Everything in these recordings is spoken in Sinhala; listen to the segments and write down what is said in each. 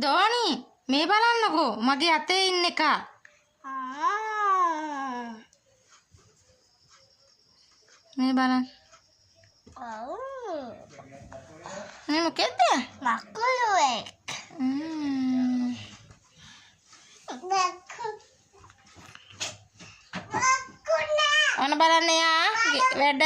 දෝනි මේ බලන්නකෝ මගේ අතේ ඉන්න එක. මේ බලන්න. මේ මොකෙද්ද? මකුළුවෙක්. ඔන්න බලන්න යා වැඩ.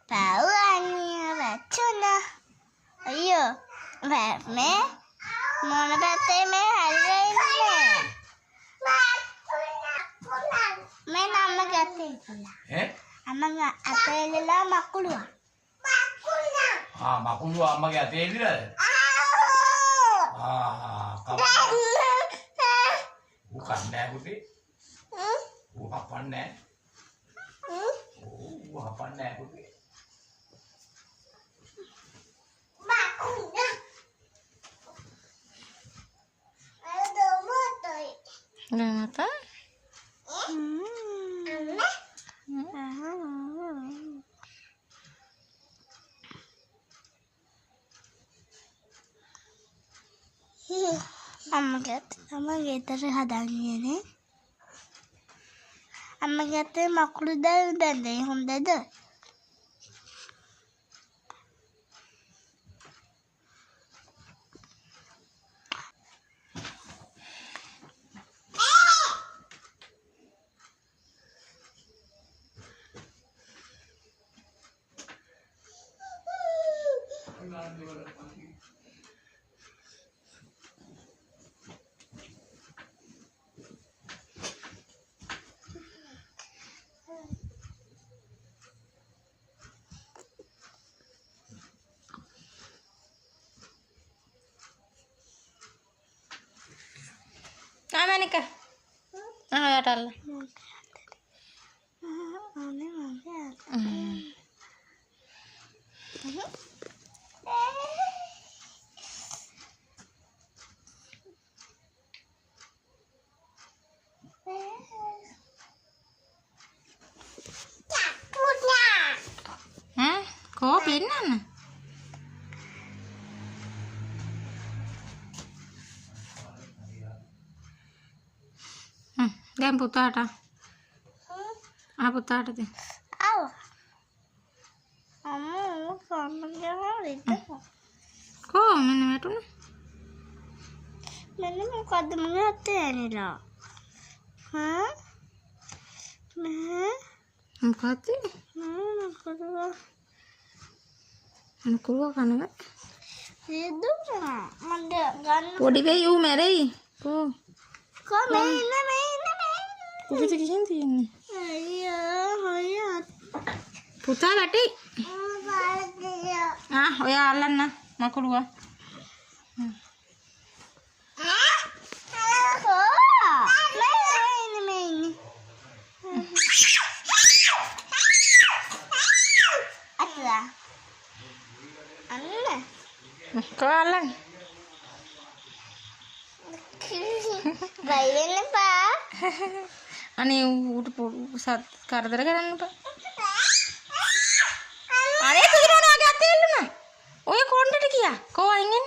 Tahu Ania bacuna. Ayo, me mana bate me hari ini. Me nama gate pula. Amma ate lela makulu. Makulu අම්මගේ අතේ ඉඳලාද? ඌ කන්නේ පුතේ. ඌ හපන්නේ. ඌ හපන්නේ පුතේ. Kenapa? Amma gatare hadangene ne. Amma gatare makulu dande hondada. Manika. Ya dalla. Kok pinan? දැන් පුතාට පුතාට දෙන්න. ආව. අම්මෝ කම්මගේ හරිද? කො මෙන්න වැටුණා. මෙන්න මොකද්ද මගේ අතේ ඇනිලා? මොකද්ද? මොකද කනග? සිදුනා මන්ද ගන්න පොඩි වෙයි ඌ මැරෙයි. කො මේ කොහෙද ගිහින් තියන්නේ? අයියා පුතා වැටේ. ඔයා අල්ලන්න මකුළුව. Kau alang. Bayinya Pak. Ani udah pusat karder kan Pak. Ada itu kita udah agak tilu na. Oh ya kau udah dikia. Kau ingin?